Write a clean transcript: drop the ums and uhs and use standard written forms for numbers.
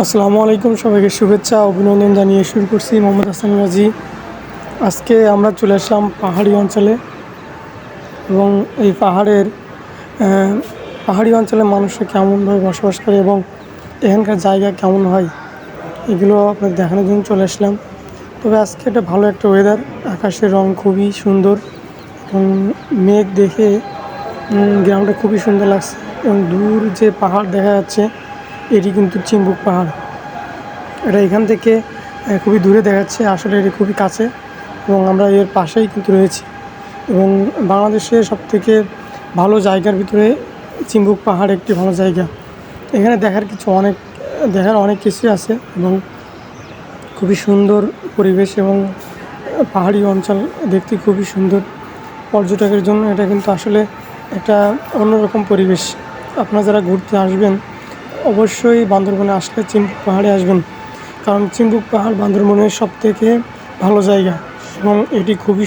আসসালামু আলাইকুম, সবাইকে শুভেচ্ছা অভিনন্দন জানিয়ে শুরু করছি মোহাম্মদ হাসান রাজি। আজকে আমরা চলে আসলাম পাহাড়ি অঞ্চলে এবং এই পাহাড়ি অঞ্চলে মানুষরা কেমনভাবে বসবাস করে এবং এখানকার জায়গা কেমন হয় এগুলো আপনাদের দেখানোর জন্য চলে আসলাম। তবে আজকে একটা ভালো একটা ওয়েদার, আকাশের রং খুবই সুন্দর এবং মেঘ দেখে গ্রামটা খুবই সুন্দর লাগছে এবং দূর যে পাহাড় দেখা যাচ্ছে এটি কিন্তু চিম্বুক পাহাড়। এটা এখান থেকে খুবই দূরে দেখাচ্ছে, আসলে এটি খুবই কাছে এবং আমরা এর পাশেই কিন্তু রয়েছি। এবং বাংলাদেশের সবথেকে ভালো জায়গার ভিতরে চিম্বুক পাহাড় একটি ভালো জায়গা। এখানে দেখার অনেক কিছুই আছে এবং খুবই সুন্দর পরিবেশ এবং পাহাড়ি অঞ্চল দেখতে খুবই সুন্দর। পর্যটকের জন্য এটা কিন্তু আসলে একটা অন্যরকম পরিবেশ। আপনারা যারা ঘুরতে আসবেন অবশ্যই বান্দরবনে আসলে চিম্বুক পাহাড়ে আসবেন, কারণ চিম্বুক পাহাড় বান্দরবনের সবথেকে ভালো জায়গা এবং এটি খুবই